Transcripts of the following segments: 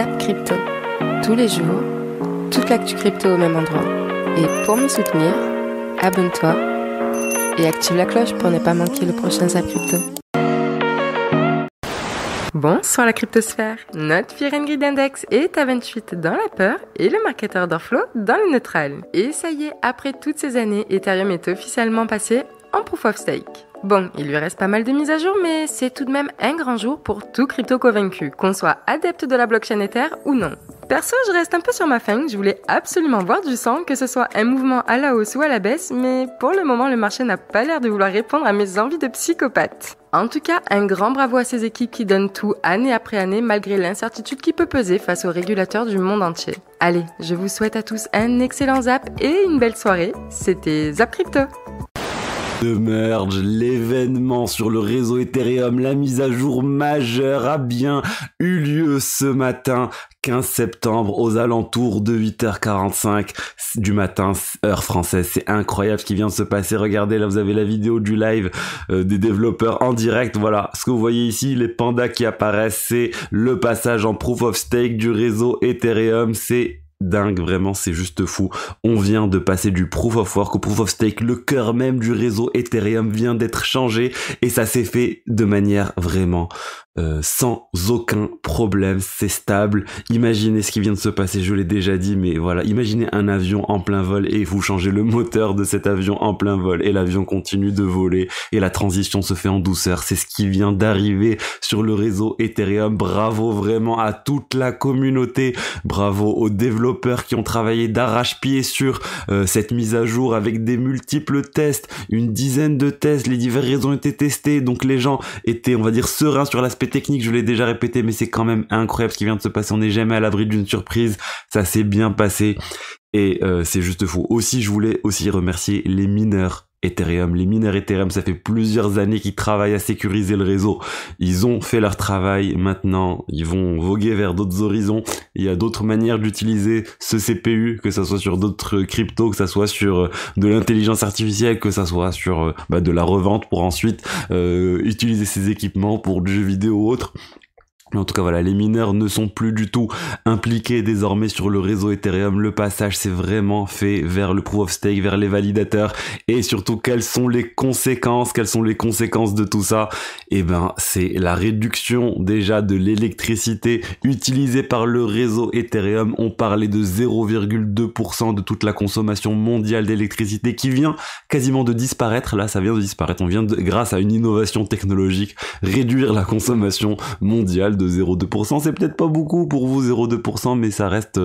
Zap Crypto. Tous les jours, toute l'actu crypto au même endroit. Et pour me soutenir, abonne-toi et active la cloche pour ne pas manquer le prochain Zap Crypto. Bonsoir la cryptosphère, notre Fear and Greed Index est à 28 dans la peur et le marketeur d'Orflow dans le neutral. Et ça y est, après toutes ces années, Ethereum est officiellement passé en Proof of Stake. Bon, il lui reste pas mal de mises à jour, mais c'est tout de même un grand jour pour tout crypto convaincu, qu'on soit adepte de la blockchain Ether ou non. Perso, je reste un peu sur ma faim, je voulais absolument voir du sang, que ce soit un mouvement à la hausse ou à la baisse, mais pour le moment, le marché n'a pas l'air de vouloir répondre à mes envies de psychopathe. En tout cas, un grand bravo à ces équipes qui donnent tout année après année malgré l'incertitude qui peut peser face aux régulateurs du monde entier. Allez, je vous souhaite à tous un excellent zap et une belle soirée. C'était Zap Crypto. The Merge, l'événement sur le réseau Ethereum, la mise à jour majeure a bien eu lieu ce matin, 15 septembre, aux alentours de 8h45 du matin, heure française. C'est incroyable ce qui vient de se passer. Regardez, là, vous avez la vidéo du live des développeurs en direct. Voilà, ce que vous voyez ici, les pandas qui apparaissent, c'est le passage en Proof of Stake du réseau Ethereum. C'est dingue, vraiment, c'est juste fou. On vient de passer du Proof of Work au Proof of Stake. Le cœur même du réseau Ethereum vient d'être changé et ça s'est fait de manière vraiment sans aucun problème. C'est stable. Imaginez ce qui vient de se passer, je l'ai déjà dit, mais voilà, imaginez un avion en plein vol et vous changez le moteur de cet avion en plein vol et l'avion continue de voler et la transition se fait en douceur. C'est ce qui vient d'arriver sur le réseau Ethereum. Bravo vraiment à toute la communauté, bravo aux développeurs qui ont travaillé d'arrache-pied sur cette mise à jour avec des multiples tests, une dizaine de tests, les divers réseaux ont été testés, donc les gens étaient, on va dire, sereins sur l'aspect technique, je l'ai déjà répété, mais c'est quand même incroyable ce qui vient de se passer, on n'est jamais à l'abri d'une surprise, ça s'est bien passé, et c'est juste fou. Aussi, je voulais aussi remercier les mineurs Ethereum. Les mineurs Ethereum, ça fait plusieurs années qu'ils travaillent à sécuriser le réseau. Ils ont fait leur travail. Maintenant, ils vont voguer vers d'autres horizons. Il y a d'autres manières d'utiliser ce CPU, que ça soit sur d'autres cryptos, que ça soit sur de l'intelligence artificielle, que ça soit sur de la revente pour ensuite utiliser ces équipements pour du jeu vidéo ou autre. Mais en tout cas, voilà, les mineurs ne sont plus du tout impliqués désormais sur le réseau Ethereum. Le passage s'est vraiment fait vers le Proof of Stake, vers les validateurs. Et surtout, quelles sont les conséquences de tout ça? Eh ben, c'est la réduction déjà de l'électricité utilisée par le réseau Ethereum. On parlait de 0,2% de toute la consommation mondiale d'électricité qui vient quasiment de disparaître. Là, ça vient de disparaître. On vient grâce à une innovation technologique, réduire la consommation mondiale de 0,2%. C'est peut-être pas beaucoup pour vous, 0,2%, mais ça reste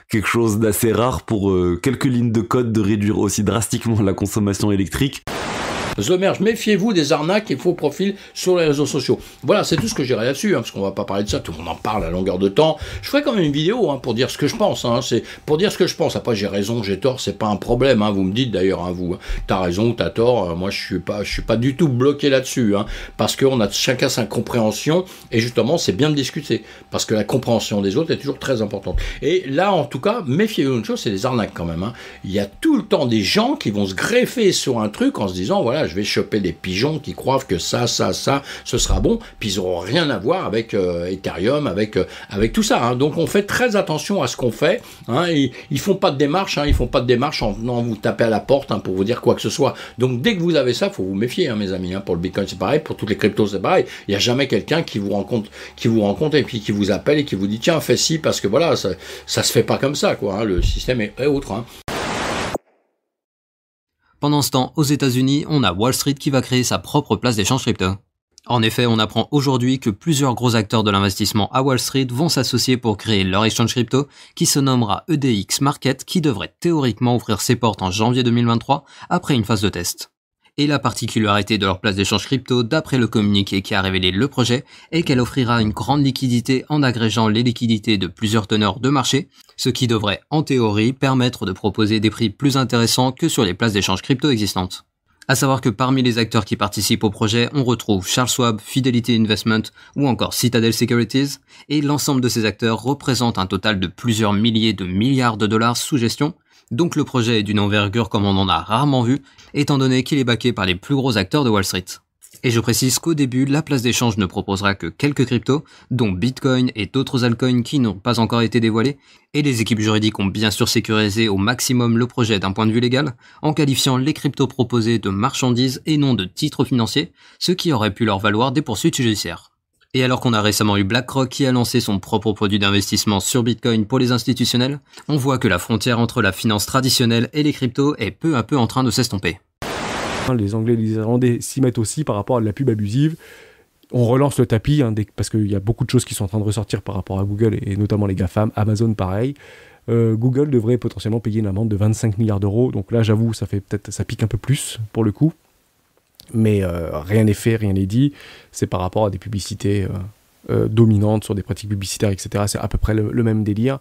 quelque chose d'assez rare pour quelques lignes de code de réduire aussi drastiquement la consommation électrique. The Merge, méfiez-vous des arnaques et faux profils sur les réseaux sociaux. Voilà, c'est tout ce que j'ai là-dessus, parce qu'on va pas parler de ça, tout le monde en parle à longueur de temps. Je ferai quand même une vidéo pour dire ce que je pense, c'est pour dire ce que je pense. Après, j'ai raison, j'ai tort, c'est pas un problème, vous me dites d'ailleurs, vous, t'as raison ou t'as tort, moi je suis pas du tout bloqué là-dessus, parce qu'on a chacun sa compréhension, et justement, c'est bien de discuter, parce que la compréhension des autres est toujours très importante. Et là, en tout cas, méfiez-vous d'une chose, c'est les arnaques quand même. Il y a tout le temps des gens qui vont se greffer sur un truc en se disant, voilà, je vais choper des pigeons qui croient que ça, ce sera bon, puis ils n'auront rien à voir avec Ethereum, avec tout ça. Donc on fait très attention à ce qu'on fait. Ils font pas de démarche, en venant vous taper à la porte pour vous dire quoi que ce soit. Donc dès que vous avez ça, faut vous méfier, mes amis. Pour le Bitcoin, c'est pareil, pour toutes les cryptos, c'est pareil. Il n'y a jamais quelqu'un qui vous rencontre et puis qui vous appelle et qui vous dit tiens, fais ci parce que voilà, ça se fait pas comme ça, quoi. Le système est autre. Pendant ce temps, aux États-Unis, on a Wall Street qui va créer sa propre place d'échange crypto. En effet, on apprend aujourd'hui que plusieurs gros acteurs de l'investissement à Wall Street vont s'associer pour créer leur exchange crypto qui se nommera EDX Market, qui devrait théoriquement ouvrir ses portes en janvier 2023 après une phase de test. Et la particularité de leur place d'échange crypto, d'après le communiqué qui a révélé le projet, est qu'elle offrira une grande liquidité en agrégeant les liquidités de plusieurs teneurs de marché, ce qui devrait, en théorie, permettre de proposer des prix plus intéressants que sur les places d'échange crypto existantes. À savoir que parmi les acteurs qui participent au projet, on retrouve Charles Schwab, Fidelity Investment ou encore Citadel Securities, et l'ensemble de ces acteurs représente un total de plusieurs milliers de milliards de dollars sous gestion. Donc le projet est d'une envergure comme on en a rarement vu, étant donné qu'il est backé par les plus gros acteurs de Wall Street. Et je précise qu'au début, la place d'échange ne proposera que quelques cryptos, dont Bitcoin et d'autres altcoins qui n'ont pas encore été dévoilés, et les équipes juridiques ont bien sûr sécurisé au maximum le projet d'un point de vue légal, en qualifiant les cryptos proposés de marchandises et non de titres financiers, ce qui aurait pu leur valoir des poursuites judiciaires. Et alors qu'on a récemment eu BlackRock qui a lancé son propre produit d'investissement sur Bitcoin pour les institutionnels, on voit que la frontière entre la finance traditionnelle et les cryptos est peu à peu en train de s'estomper. Les Anglais et les Irlandais s'y mettent aussi par rapport à de la pub abusive. On relance le tapis, parce qu'il y a beaucoup de choses qui sont en train de ressortir par rapport à Google, et notamment les GAFAM, Amazon pareil. Google devrait potentiellement payer une amende de 25 milliards d'euros, donc là j'avoue, ça pique un peu plus pour le coup. Mais rien n'est fait, rien n'est dit. C'est par rapport à des publicités dominantes sur des pratiques publicitaires, etc. C'est à peu près le même délire.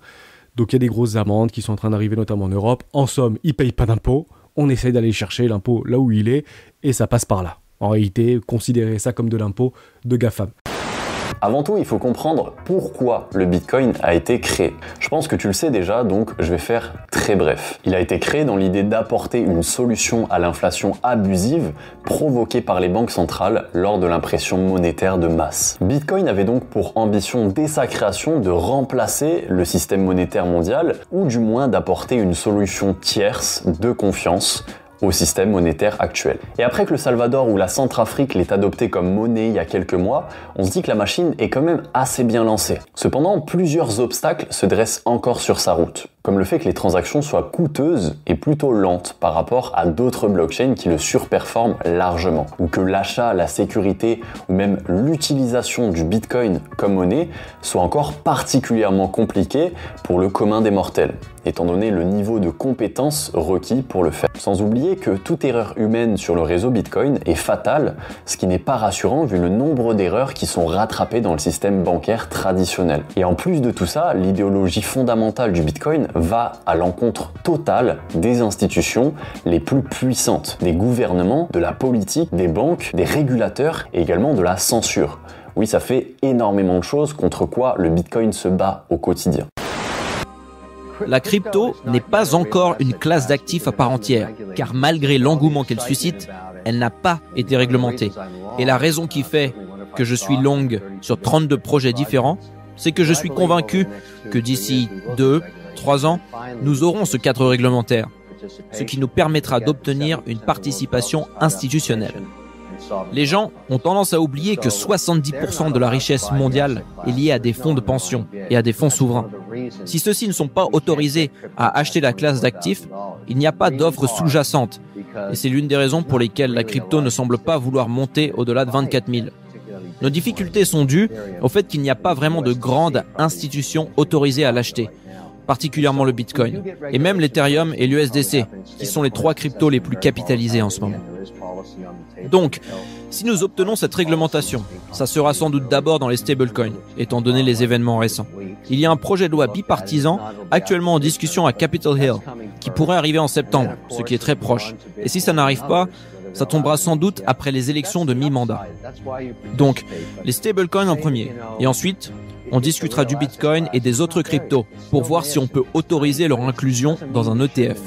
Donc il y a des grosses amendes qui sont en train d'arriver, notamment en Europe. En somme, ils ne payent pas d'impôts. On essaye d'aller chercher l'impôt là où il est, et ça passe par là. En réalité, considérez ça comme de l'impôt de GAFAM. Avant tout, il faut comprendre pourquoi le Bitcoin a été créé. Je pense que tu le sais déjà, donc je vais faire très bref. Il a été créé dans l'idée d'apporter une solution à l'inflation abusive provoquée par les banques centrales lors de l'impression monétaire de masse. Bitcoin avait donc pour ambition dès sa création de remplacer le système monétaire mondial, ou du moins d'apporter une solution tierce de confiance au système monétaire actuel. Et après que le Salvador ou la Centrafrique l'ait adopté comme monnaie il y a quelques mois, on se dit que la machine est quand même assez bien lancée. Cependant, plusieurs obstacles se dressent encore sur sa route, comme le fait que les transactions soient coûteuses et plutôt lentes par rapport à d'autres blockchains qui le surperforment largement, ou que l'achat, la sécurité ou même l'utilisation du Bitcoin comme monnaie soit encore particulièrement compliqué pour le commun des mortels, étant donné le niveau de compétence requis pour le faire. Sans oublier que toute erreur humaine sur le réseau Bitcoin est fatale, ce qui n'est pas rassurant vu le nombre d'erreurs qui sont rattrapées dans le système bancaire traditionnel. Et en plus de tout ça, l'idéologie fondamentale du Bitcoin va à l'encontre totale des institutions les plus puissantes, des gouvernements, de la politique, des banques, des régulateurs et également de la censure. Oui, ça fait énormément de choses contre quoi le Bitcoin se bat au quotidien. La crypto n'est pas encore une classe d'actifs à part entière, car malgré l'engouement qu'elle suscite, elle n'a pas été réglementée. Et la raison qui fait que je suis longue sur 32 projets différents, c'est que je suis convaincu que d'ici 2-3 ans, nous aurons ce cadre réglementaire, ce qui nous permettra d'obtenir une participation institutionnelle. Les gens ont tendance à oublier que 70% de la richesse mondiale est liée à des fonds de pension et à des fonds souverains. Si ceux-ci ne sont pas autorisés à acheter la classe d'actifs, il n'y a pas d'offre sous-jacente. Et c'est l'une des raisons pour lesquelles la crypto ne semble pas vouloir monter au-delà de 24 000. Nos difficultés sont dues au fait qu'il n'y a pas vraiment de grandes institutions autorisées à l'acheter, particulièrement le Bitcoin, et même l'Ethereum et l'USDC, qui sont les 3 cryptos les plus capitalisés en ce moment. Donc, si nous obtenons cette réglementation, ça sera sans doute d'abord dans les stablecoins, étant donné les événements récents. Il y a un projet de loi bipartisan actuellement en discussion à Capitol Hill, qui pourrait arriver en septembre, ce qui est très proche. Et si ça n'arrive pas, ça tombera sans doute après les élections de mi-mandat. Donc, les stablecoins en premier, et ensuite, on discutera du Bitcoin et des autres cryptos pour voir si on peut autoriser leur inclusion dans un ETF.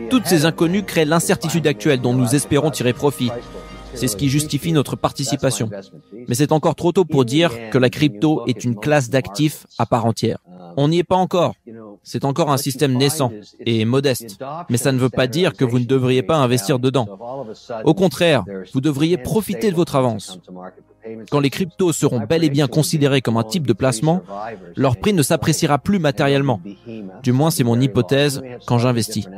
Toutes ces inconnues créent l'incertitude actuelle dont nous espérons tirer profit. C'est ce qui justifie notre participation. Mais c'est encore trop tôt pour dire que la crypto est une classe d'actifs à part entière. On n'y est pas encore. C'est encore un système naissant et modeste. Mais ça ne veut pas dire que vous ne devriez pas investir dedans. Au contraire, vous devriez profiter de votre avance. Quand les cryptos seront bel et bien considérés comme un type de placement, leur prix ne s'appréciera plus matériellement. Du moins, c'est mon hypothèse quand j'investis.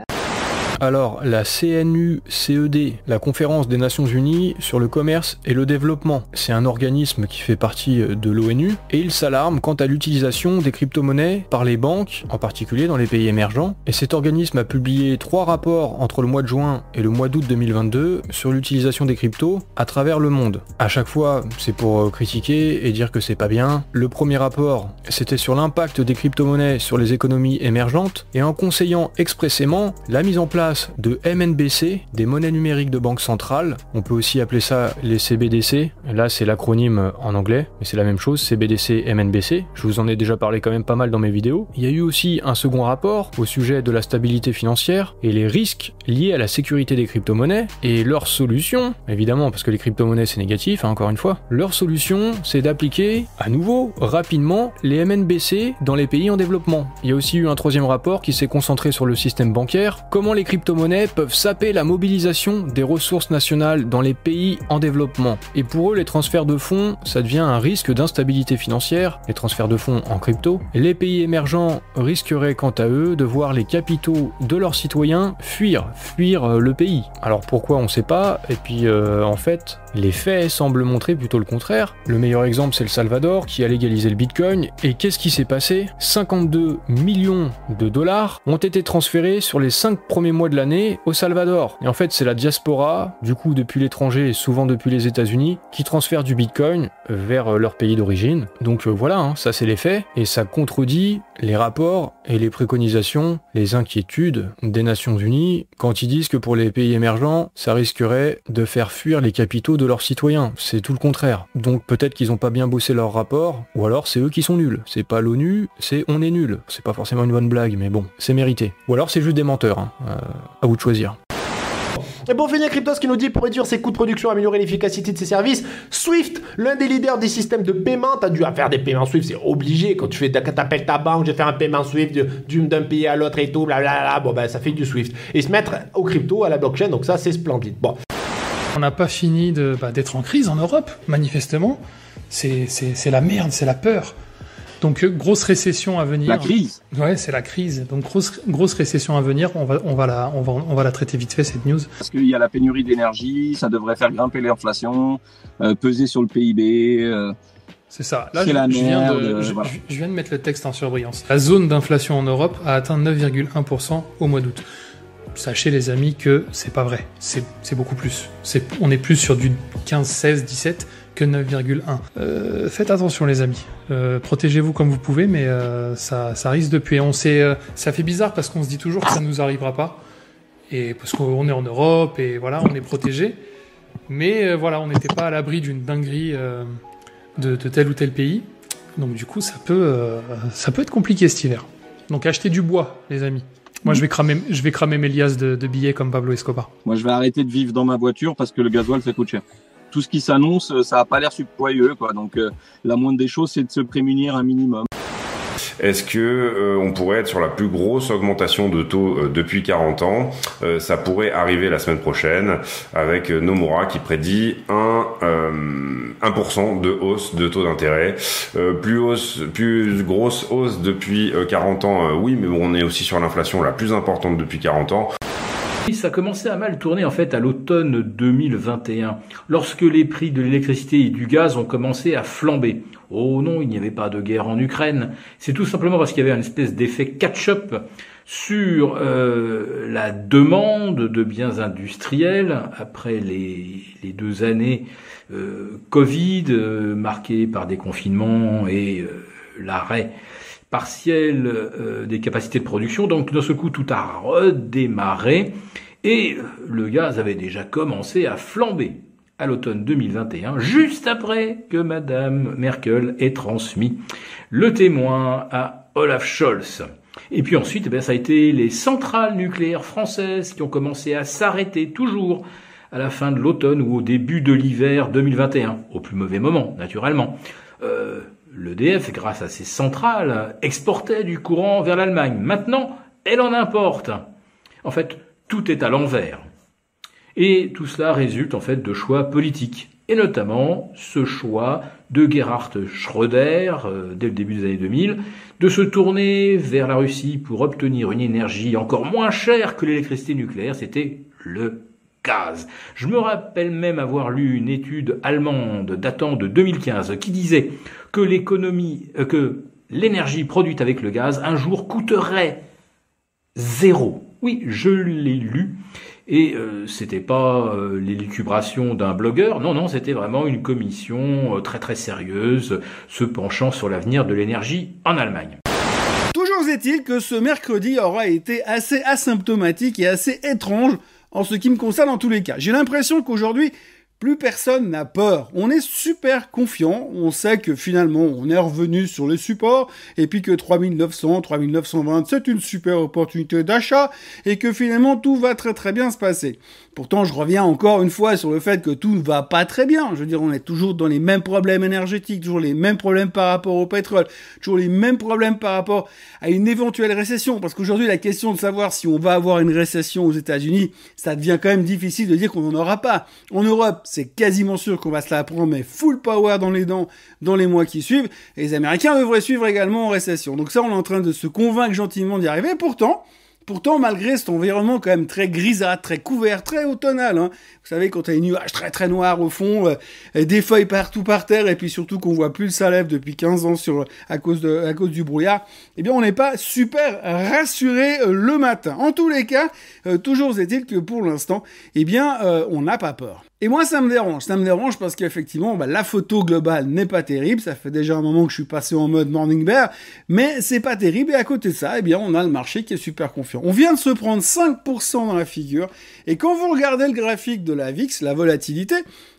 Alors, la CNU-CED, la Conférence des Nations Unies sur le commerce et le développement, c'est un organisme qui fait partie de l'ONU et il s'alarme quant à l'utilisation des crypto-monnaies par les banques, en particulier dans les pays émergents. Et cet organisme a publié 3 rapports entre le mois de juin et le mois d'août 2022 sur l'utilisation des cryptos à travers le monde. À chaque fois, c'est pour critiquer et dire que c'est pas bien. Le premier rapport, c'était sur l'impact des crypto-monnaies sur les économies émergentes et en conseillant expressément la mise en place place de MNBC, des monnaies numériques de banque centrale. On peut aussi appeler ça les CBDC. Là, c'est l'acronyme en anglais, mais c'est la même chose, CBDC, MNBC. Je vous en ai déjà parlé quand même pas mal dans mes vidéos. Il y a eu aussi un second rapport au sujet de la stabilité financière et les risques liés à la sécurité des crypto-monnaies. Et leur solution, évidemment, parce que les crypto-monnaies c'est négatif, hein, encore une fois, leur solution c'est d'appliquer à nouveau, rapidement, les MNBC dans les pays en développement. Il y a aussi eu un troisième rapport qui s'est concentré sur le système bancaire, comment les crypto-monnaies peuvent saper la mobilisation des ressources nationales dans les pays en développement. Et pour eux, les transferts de fonds, ça devient un risque d'instabilité financière, les transferts de fonds en crypto. Les pays émergents risqueraient quant à eux de voir les capitaux de leurs citoyens fuir le pays. Alors pourquoi on sait pas, et puis en fait, les faits semblent montrer plutôt le contraire. Le meilleur exemple, c'est le Salvador qui a légalisé le Bitcoin. Et qu'est-ce qui s'est passé? 52 millions de dollars ont été transférés sur les 5 premiers mois de l'année au Salvador. Et en fait, c'est la diaspora, du coup depuis l'étranger et souvent depuis les États-Unis, qui transfère du Bitcoin vers leur pays d'origine. Donc voilà, hein, ça c'est les faits. Et ça contredit les rapports et les préconisations, les inquiétudes des Nations Unies quand ils disent que pour les pays émergents, ça risquerait de faire fuir les capitaux de leurs citoyens. C'est tout le contraire. Donc peut-être qu'ils n'ont pas bien bossé leur rapport, ou alors c'est eux qui sont nuls. C'est pas l'ONU, c'est on est nul. C'est pas forcément une bonne blague, mais bon, c'est mérité. Ou alors c'est juste des menteurs, hein. À vous de choisir. Et pour finir, Cryptos qui nous dit, pour réduire ses coûts de production, améliorer l'efficacité de ses services, Swift, l'un des leaders des systèmes de paiement, t'as dû faire des paiements Swift, c'est obligé. Quand tu t'appelles ta banque, je vais faire un paiement Swift d'un pays à l'autre et tout, blablabla, bon ben ça fait du Swift. Et se mettre au crypto, à la blockchain, donc ça c'est splendide. Bon. On n'a pas fini d'être en crise en Europe, manifestement. C'est la merde, c'est la peur. Donc grosse récession à venir. La crise. Ouais, c'est la crise. Donc grosse récession à venir. On va la traiter vite fait cette news. Parce qu'il y a la pénurie d'énergie, ça devrait faire grimper l'inflation, peser sur le PIB. C'est ça. Là, je viens de mettre le texte en surbrillance. La zone d'inflation en Europe a atteint 9,1% au mois d'août. Sachez les amis que c'est pas vrai. C'est beaucoup plus. On est plus sur du 15, 16, 17 que 9,1. Faites attention les amis. Protégez-vous comme vous pouvez, mais ça risque de puer. Ça fait bizarre parce qu'on se dit toujours que ça nous arrivera pas. Et parce qu'on est en Europe et voilà, on est protégé. Mais voilà, on n'était pas à l'abri d'une dinguerie de tel ou tel pays. Donc du coup, ça peut être compliqué cet hiver. Donc achetez du bois, les amis. Moi, je vais cramer mes liasses de billets comme Pablo Escobar. Moi, je vais arrêter de vivre dans ma voiture parce que le gasoil, ça coûte cher. Tout ce qui s'annonce, ça n'a pas l'air joyeux, quoi. Donc, la moindre des choses, c'est de se prémunir un minimum. Est-ce que on pourrait être sur la plus grosse augmentation de taux depuis 40 ans? Ça pourrait arriver la semaine prochaine avec Nomura qui prédit 1% de hausse de taux d'intérêt. Plus grosse hausse depuis 40 ans, oui, mais bon, on est aussi sur l'inflation la plus importante depuis 40 ans. Ça commençait à mal tourner en fait à l'automne 2021, lorsque les prix de l'électricité et du gaz ont commencé à flamber. Oh non, il n'y avait pas de guerre en Ukraine, c'est tout simplement parce qu'il y avait une espèce d'effet catch-up sur la demande de biens industriels après les 2 années Covid marquées par des confinements et l'arrêt partiel des capacités de production. Donc d'un seul coup tout a redémarré et le gaz avait déjà commencé à flamber à l'automne 2021, juste après que Madame Merkel ait transmis le témoin à Olaf Scholz. Et puis ensuite, ça a été les centrales nucléaires françaises qui ont commencé à s'arrêter toujours à la fin de l'automne ou au début de l'hiver 2021, au plus mauvais moment, naturellement. L'EDF, grâce à ses centrales, exportait du courant vers l'Allemagne. Maintenant, elle en importe. En fait, tout est à l'envers. Et tout cela résulte en fait de choix politiques. Et notamment ce choix de Gerhard Schröder, dès le début des années 2000, de se tourner vers la Russie pour obtenir une énergie encore moins chère que l'électricité nucléaire, c'était le gaz. Je me rappelle même avoir lu une étude allemande datant de 2015 qui disait que l'énergie produite avec le gaz un jour coûterait 0. Oui, je l'ai lu. Et c'était pas l'élucubration d'un blogueur, non, c'était vraiment une commission très très sérieuse se penchant sur l'avenir de l'énergie en Allemagne. Toujours est-il que ce mercredi aura été assez asymptomatique et assez étrange en ce qui me concerne en tous les cas. J'ai l'impression qu'aujourd'hui, plus personne n'a peur. On est super confiant. On sait que finalement, on est revenu sur le support et puis que 3900, 3920, c'est une super opportunité d'achat et que finalement, tout va très très bien se passer. Pourtant, je reviens encore une fois sur le fait que tout ne va pas très bien. Je veux dire, on est toujours dans les mêmes problèmes énergétiques, toujours les mêmes problèmes par rapport au pétrole, toujours les mêmes problèmes par rapport à une éventuelle récession. Parce qu'aujourd'hui, la question de savoir si on va avoir une récession aux États-Unis, ça devient quand même difficile de dire qu'on n'en aura pas. En Europe, c'est quasiment sûr qu'on va se la prendre, mais full power dans les dents dans les mois qui suivent. Et les Américains devraient suivre également en récession. Donc ça, on est en train de se convaincre gentiment d'y arriver. Pourtant, malgré cet environnement quand même très grisâtre, très couvert, très automnal, hein, vous savez, quand t'as des nuages très très noirs au fond, des feuilles partout par terre, et puis surtout qu'on voit plus le soleil depuis 15 ans à cause du brouillard, eh bien on n'est pas super rassuré le matin. En tous les cas, toujours est-il que pour l'instant, eh bien on n'a pas peur. Et moi, ça me dérange parce qu'effectivement, la photo globale n'est pas terrible. Ça fait déjà un moment que je suis passé en mode morning bear, mais c'est pas terrible. Et à côté de ça, eh bien, on a le marché qui est super confiant. On vient de se prendre 5% dans la figure. Et quand vous regardez le graphique de la VIX, la volatilité,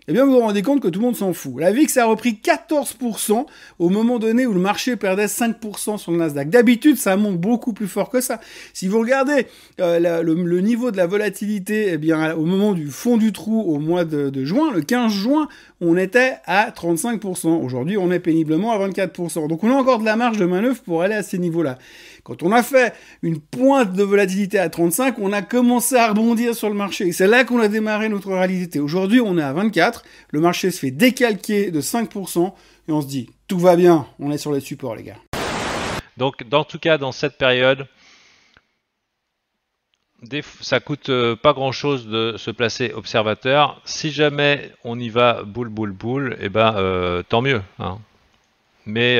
eh bien, vous vous rendez compte que tout le monde s'en fout. La VIX a repris 14% au moment donné où le marché perdait 5% sur le Nasdaq. D'habitude, ça monte beaucoup plus fort que ça. Si vous regardez le niveau de la volatilité, eh bien, au moment du fond du trou au mois de juin, le 15 juin, on était à 35%. Aujourd'hui, on est péniblement à 24%. Donc, on a encore de la marge de manœuvre pour aller à ces niveaux-là. Quand on a fait une pointe de volatilité à 35, on a commencé à rebondir sur le marché. Et c'est là qu'on a démarré notre réalité. Aujourd'hui, on est à 24. Le marché se fait décalquer de 5% et on se dit, tout va bien, on est sur les supports, les gars. Donc, en tout cas, dans cette période, ça coûte pas grand-chose de se placer observateur. Si jamais on y va boule, eh ben, tant mieux, hein. Mais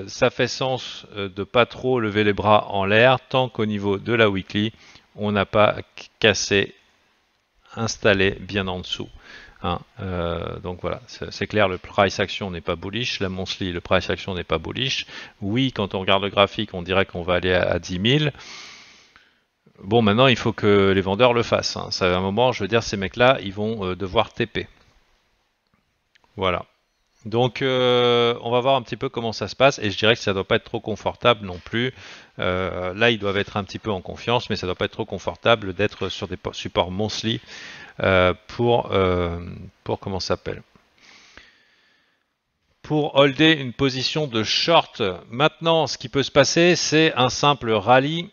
ça fait sens de pas trop lever les bras en l'air tant qu'au niveau de la weekly, on n'a pas cassé, installé bien en dessous. Hein, donc voilà, c'est clair, le price action n'est pas bullish, la monthly, le price action n'est pas bullish. Oui, quand on regarde le graphique, on dirait qu'on va aller à 10 000. Bon, maintenant, il faut que les vendeurs le fassent. Hein. Ça, à un moment, je veux dire, ces mecs-là, ils vont devoir TP. Voilà. Donc, on va voir un petit peu comment ça se passe. Et je dirais que ça ne doit pas être trop confortable non plus. Là, ils doivent être un petit peu en confiance, mais ça ne doit pas être trop confortable d'être sur des supports monthly pour comment ça s'appelle, pour holder une position de short. Maintenant, ce qui peut se passer, c'est un simple rallye.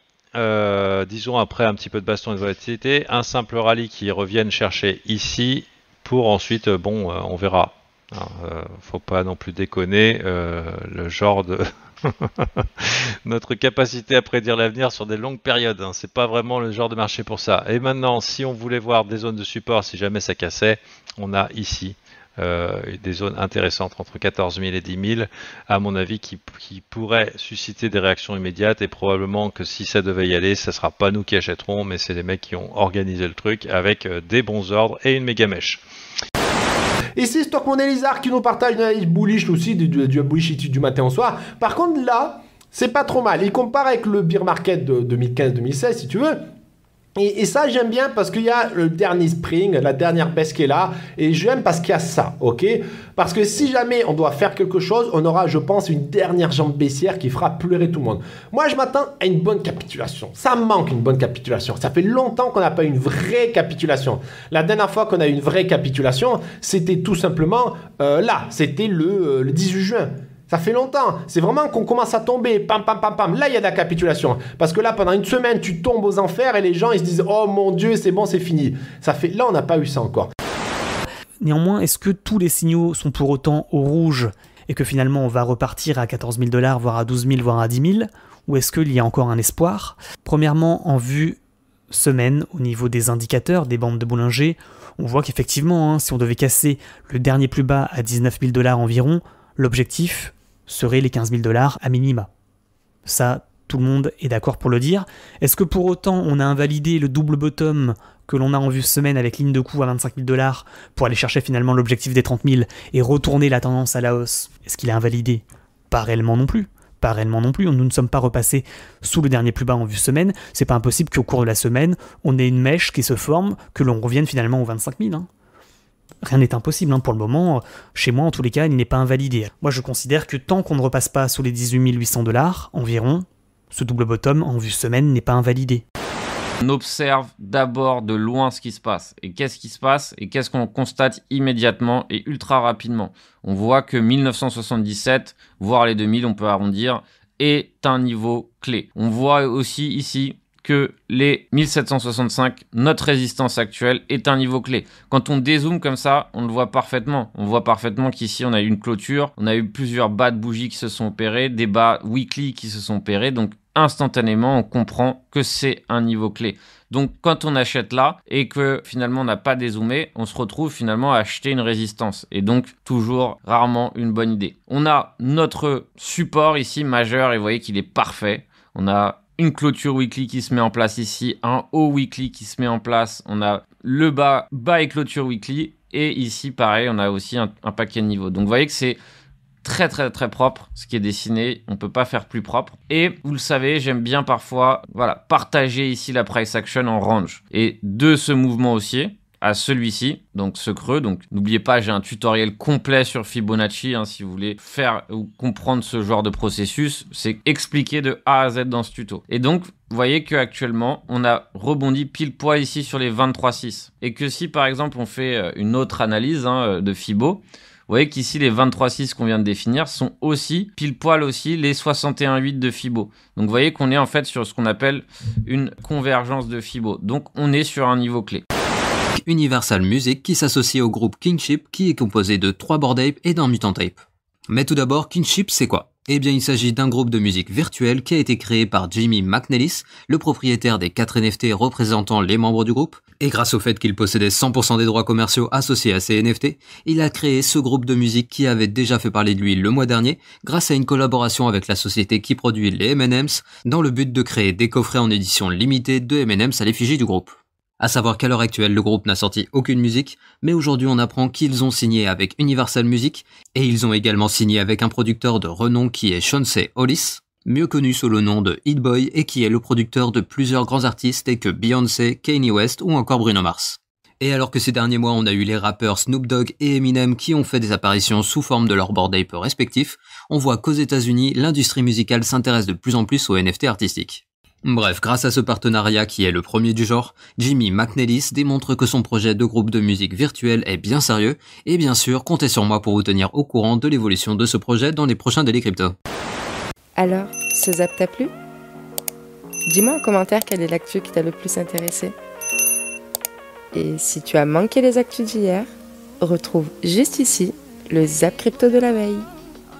Disons après un petit peu de baston et de volatilité, un simple rallye qui revienne chercher ici pour ensuite, bon, on verra. Faut pas non plus déconner le genre de notre capacité à prédire l'avenir sur des longues périodes, hein. C'est pas vraiment le genre de marché pour ça. Et maintenant, si on voulait voir des zones de support, si jamais ça cassait, on a ici des zones intéressantes entre 14 000 et 10 000, à mon avis, qui pourraient susciter des réactions immédiates, et probablement que si ça devait y aller, ça sera pas nous qui achèterons, mais c'est les mecs qui ont organisé le truc avec des bons ordres et une méga mèche. Ici, Stock Money Lizard qui nous partage une analyse bullish aussi, du bullshit du matin au soir. Par contre, là, c'est pas trop mal. Il compare avec le bear market de 2015-2016, si tu veux. Et ça, j'aime bien parce qu'il y a le dernier spring, la dernière baisse qui est là. Et j'aime parce qu'il y a ça, ok? Parce que si jamais on doit faire quelque chose, on aura, je pense, une dernière jambe baissière qui fera pleurer tout le monde. Moi, je m'attends à une bonne capitulation. Ça manque une bonne capitulation. Ça fait longtemps qu'on n'a pas eu une vraie capitulation. La dernière fois qu'on a eu une vraie capitulation, c'était tout simplement là. C'était le 18 juin. Ça fait longtemps. C'est vraiment qu'on commence à tomber. Pam, pam, pam, pam. Là, il y a de la capitulation. Parce que là, pendant une semaine, tu tombes aux enfers et les gens, ils se disent « Oh mon Dieu, c'est bon, c'est fini. » Là, on n'a pas eu ça encore. Néanmoins, est-ce que tous les signaux sont pour autant au rouge et que finalement, on va repartir à 14 000 $, voire à 12 000, voire à 10 000 ? Ou est-ce qu'il y a encore un espoir ? Premièrement, en vue semaine, au niveau des indicateurs, des bandes de Bollinger, on voit qu'effectivement, si on devait casser le dernier plus bas à 19 000 $ environ, l'objectif serait les 15 000 $ à minima. Ça, tout le monde est d'accord pour le dire. Est-ce que pour autant, on a invalidé le double bottom que l'on a en vue semaine avec ligne de coup à 25 000 $ pour aller chercher finalement l'objectif des 30 000 et retourner la tendance à la hausse? Est-ce qu'il est invalidé? Pas réellement non plus. pas réellement non plus. Nous ne sommes pas repassés sous le dernier plus bas en vue semaine. C'est pas impossible qu'au cours de la semaine, on ait une mèche qui se forme, que l'on revienne finalement aux 25 000. Rien n'est impossible, pour le moment. Chez moi, en tous les cas, il n'est pas invalidé. Moi, je considère que tant qu'on ne repasse pas sous les 18 800 $ environ, ce double bottom en vue semaine n'est pas invalidé. On observe d'abord de loin ce qui se passe. Et qu'est-ce qui se passe et qu'est-ce qu'on constate immédiatement et ultra rapidement. On voit que 1977, voire les 2000, on peut arrondir, est un niveau clé. On voit aussi ici que les 1765, notre résistance actuelle, est un niveau clé. Quand on dézoome comme ça, on le voit parfaitement. On voit parfaitement qu'ici, on a eu une clôture, on a eu plusieurs bas de bougies qui se sont opérés, des bas weekly qui se sont opérés, donc instantanément, on comprend que c'est un niveau clé. Donc, quand on achète là et que finalement on n'a pas dézoomé, on se retrouve finalement à acheter une résistance. Et donc, toujours rarement une bonne idée. On a notre support ici majeur et vous voyez qu'il est parfait. On a une clôture weekly qui se met en place ici, un haut weekly qui se met en place. On a le bas et clôture weekly. Et ici, pareil, on a aussi un paquet de niveaux. Donc, vous voyez que c'est très très très propre ce qui est dessiné, on peut pas faire plus propre. Et vous le savez, j'aime bien parfois partager ici la price action en range. Et de ce mouvement haussier à celui-ci, donc ce creux, donc n'oubliez pas, j'ai un tutoriel complet sur Fibonacci si vous voulez faire ou comprendre ce genre de processus, c'est expliqué de A à Z dans ce tuto. Et donc vous voyez qu'actuellement on a rebondi pile poil ici sur les 23,6 et que si par exemple on fait une autre analyse de Fibo, vous voyez qu'ici, les 23,6 qu'on vient de définir sont aussi, pile poil aussi, les 61,8 de Fibo. Donc, vous voyez qu'on est en fait sur ce qu'on appelle une convergence de Fibo. Donc, on est sur un niveau clé. Universal Music qui s'associe au groupe Kingship qui est composé de 3 Bored Ape et d'un Mutant Ape. Mais tout d'abord, Kingship, c'est quoi ? Eh bien, il s'agit d'un groupe de musique virtuelle qui a été créé par Jimmy McNellis, le propriétaire des 4 NFT représentant les membres du groupe. Et grâce au fait qu'il possédait 100% des droits commerciaux associés à ces NFT, il a créé ce groupe de musique qui avait déjà fait parler de lui le mois dernier grâce à une collaboration avec la société qui produit les M&M's dans le but de créer des coffrets en édition limitée de M&M's à l'effigie du groupe. À savoir qu'à l'heure actuelle, le groupe n'a sorti aucune musique, mais aujourd'hui on apprend qu'ils ont signé avec Universal Music, et ils ont également signé avec un producteur de renom qui est Chauncey Hollis, mieux connu sous le nom de Hit Boy et qui est le producteur de plusieurs grands artistes tels que Beyoncé, Kanye West ou encore Bruno Mars. Et alors que ces derniers mois on a eu les rappeurs Snoop Dogg et Eminem qui ont fait des apparitions sous forme de leurs Bored Ape respectifs, on voit qu'aux États-Unis, l'industrie musicale s'intéresse de plus en plus aux NFT artistiques. Bref, grâce à ce partenariat qui est le premier du genre, Jimmy McNellis démontre que son projet de groupe de musique virtuelle est bien sérieux, et bien sûr, comptez sur moi pour vous tenir au courant de l'évolution de ce projet dans les prochains Daily Crypto. Alors, ce zap t'a plu ? Dis-moi en commentaire quelle est l'actu qui t'a le plus intéressé. Et si tu as manqué les actus d'hier, retrouve juste ici le zap crypto de la veille.